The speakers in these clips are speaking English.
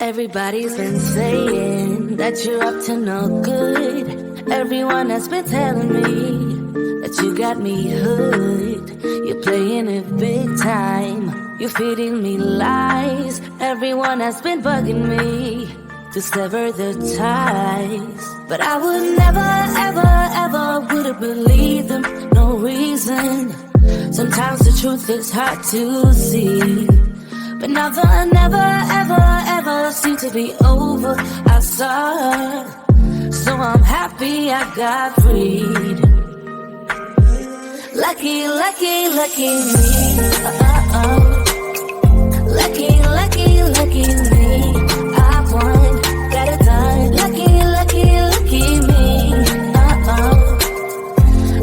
Everybody's been saying that you're up to no good. Everyone has been telling me that you got me hooked. You're playing it big time. You're feeding me lies. Everyone has been bugging me to sever the ties. But I would never, ever, ever would have believed them. No reason. Sometimes the truth is hard to see. But now the never, ever, ever seem to be over. I saw her, so I'm happy I got freed. Lucky, lucky, lucky me. Lucky, lucky, lucky me. I won, got it done. Lucky, lucky, lucky me.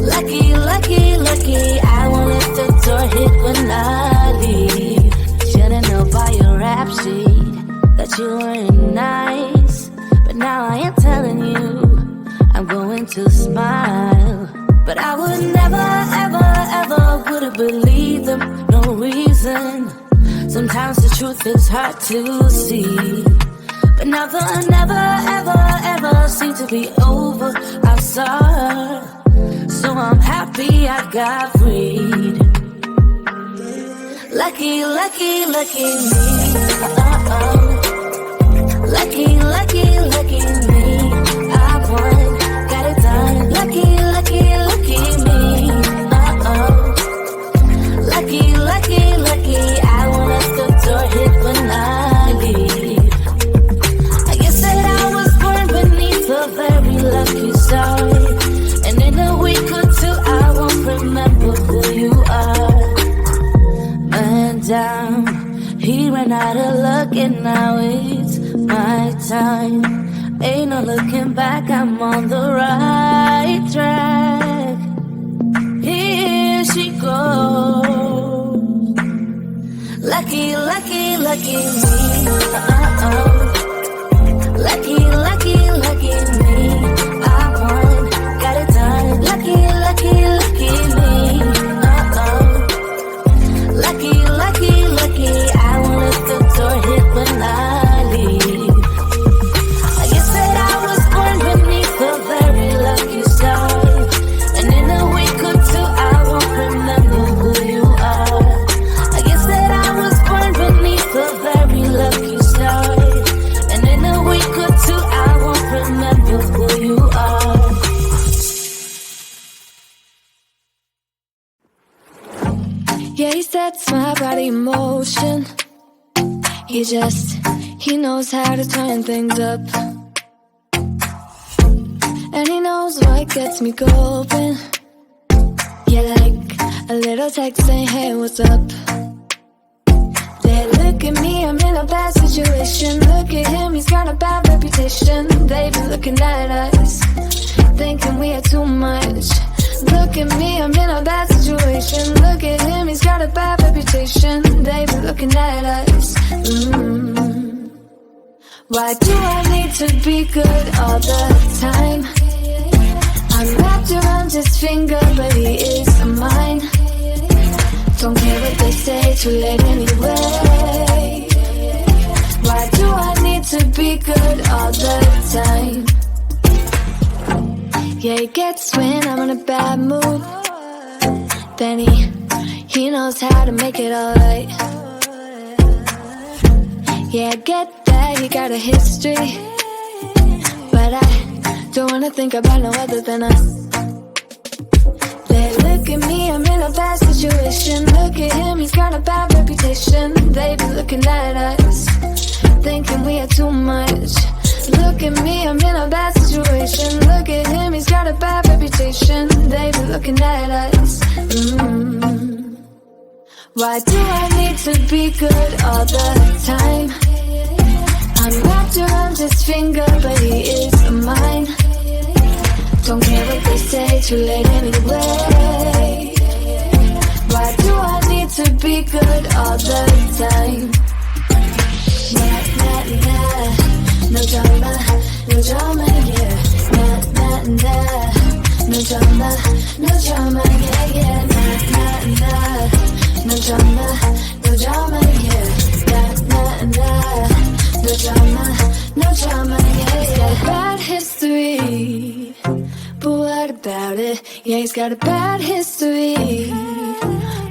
Lucky, lucky, lucky. I won't let the door hit when I leave. Should've known by your rap sheet that you weren't nice. But now I am telling you, I'm going to smile. But I would never, ever, ever would have believed them. No reason. Sometimes the truth is hard to see. But now the never, ever, ever seem to be over. I saw her, so I'm happy I got freed. Lucky, lucky, lucky me. Lucky, lucky, lucky me. I won, got it done. Lucky, lucky, lucky me. Lucky, lucky, lucky. I won't let the door hit when I leave. I guess that I was born beneath a very lucky star. And in a week or two I won't remember who you are. Man down, he ran out of luck and now it's my time. Ain't no looking back, I'm on the right track. Here she goes. Lucky, lucky, lucky me. Lucky, lucky, lucky me. I won, got it done. Lucky, lucky, lucky me. Lucky, lucky, lucky. I won't let the door hit when I leave. I guess that I was born beneath a very lucky star. And in a week or two I won't remember who you are. I guess that I was born beneath a very lucky star. And in a week or two I won't remember who you are. Yeah, he sets my body in motion. He knows how to turn things up. And he knows what gets me going. Yeah, like a little text saying, hey, what's up? They look at me, I'm in a bad situation. Look at him, he's got a bad reputation. They've been looking at us, thinking we are too much. Look at me, I'm in a bad situation. Look at him, he's got a bad reputation. They've been looking at us. Why do I need to be good all the time? I'm wrapped around his finger, but he is mine. Don't care what they say, too late anyway. Why do I need to be good all the time? Yeah, he gets when I'm in a bad mood. Then he knows how to make it alright. Yeah, I get that he got a history, but I don't wanna think about no other than us. They look at me, I'm in a bad situation. Look at him, he's got a bad reputation. They be looking at us, thinking we are too much. Look at me, I'm in a bad situation. Look at him, he's got a bad reputation. They be looking at us. Why do I need to be good all the time? I'm wrapped around his finger, but he is mine. Don't care what they say, too late anyway. Why do I need to be good all the time? Nah, nah, nah. No drama, no drama, yeah. Nah, nah, nah. No drama, no drama, yeah, yeah. Nah, nah, nah. No drama, no drama, yeah. Nah, nah, nah. no drama, no drama, yeah. He's got a bad history, but what about it? Yeah, he's got a bad history,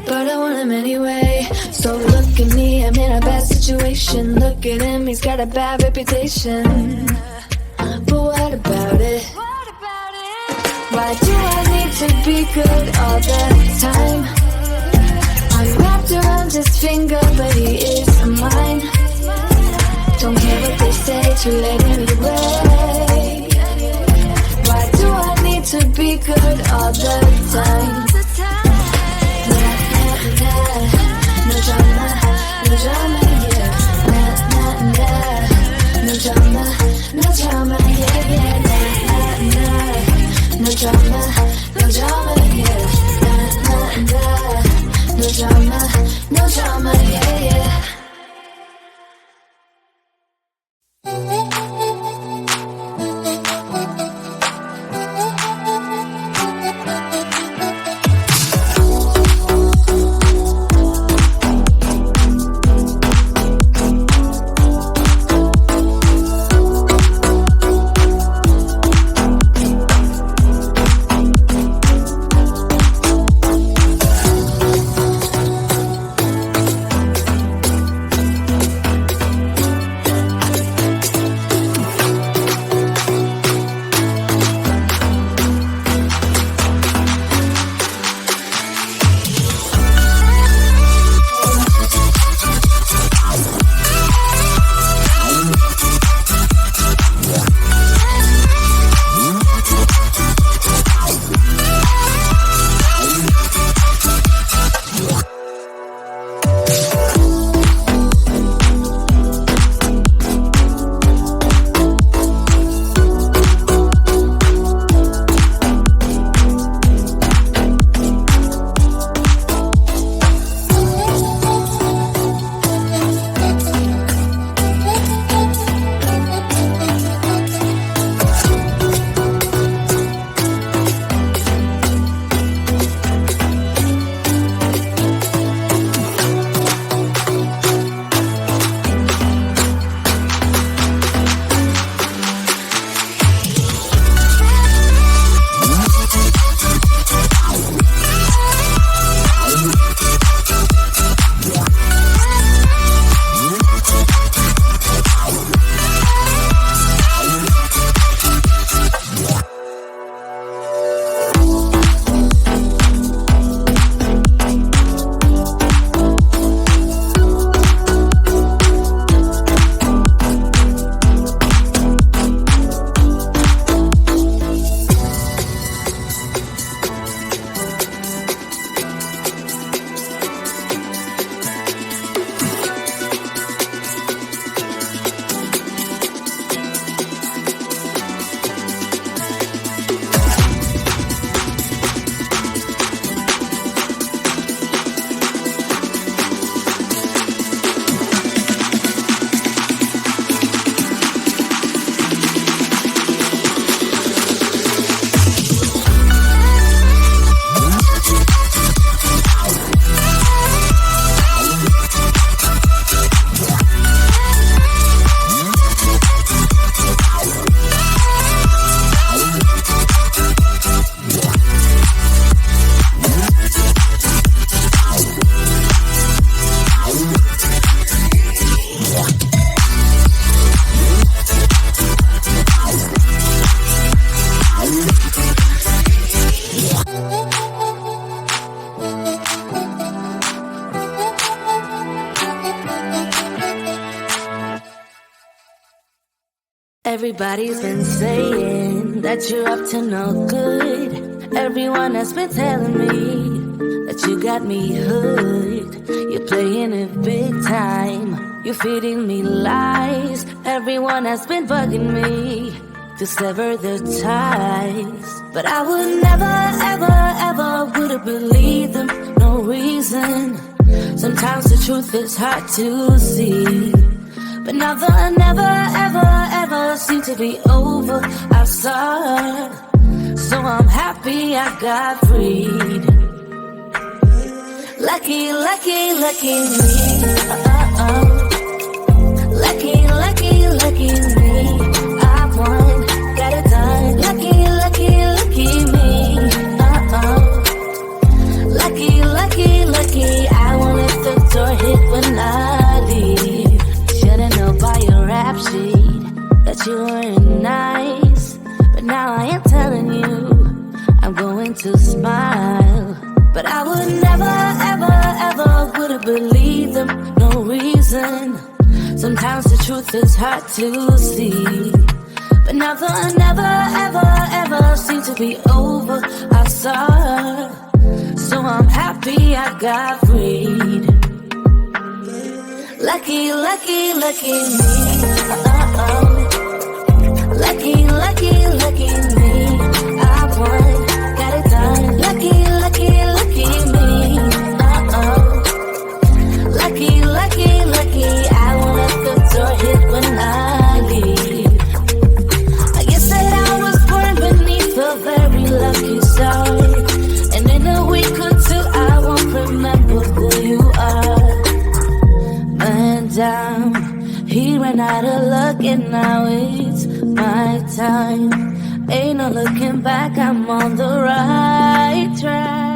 but I want him anyway. So look at me, I'm in a bad situation. Look at him, he's got a bad reputation, but what about it? Why do I need to be good all the time? I'm wrapped around his finger, but he is mine. Don't care what they say, too late anyway. Why do I need to be good all the time? Nah, nah, nah. No drama, no drama, yeah. Nah, nah, nah. No drama, no drama, yeah, yeah. Nah, nah, nah. No drama, no drama, yeah. Nah, nah, nah. No drama, no drama, yeah, yeah. Everybody's been saying that you're up to no good. Everyone has been telling me that you got me hooked. You're playing it big time. You're feeding me lies. Everyone has been bugging me to sever the ties. But I would never, ever, ever would have believed them. No reason. Sometimes the truth is hard to see. But now the never, ever, ever seem to be over. I saw, so I'm happy I got freed. Lucky, lucky, lucky me. Lucky, lucky, time to smile. But I would never, ever, ever would have believed them, no reason. Sometimes the truth is hard to see. But never, never, ever, ever seemed to be over. I saw her, so I'm happy I got freed. Lucky, lucky, lucky me. Lucky, lucky, lucky me. I won, got it done. Lucky, lucky, lucky me. Lucky, lucky, lucky. I won't let the door hit when I leave. I guess that I was born beneath a very lucky star. And in a week or two I won't remember who you are. Man down, he ran out of luck and now it's my time. Ain't no looking back, I'm on the right track.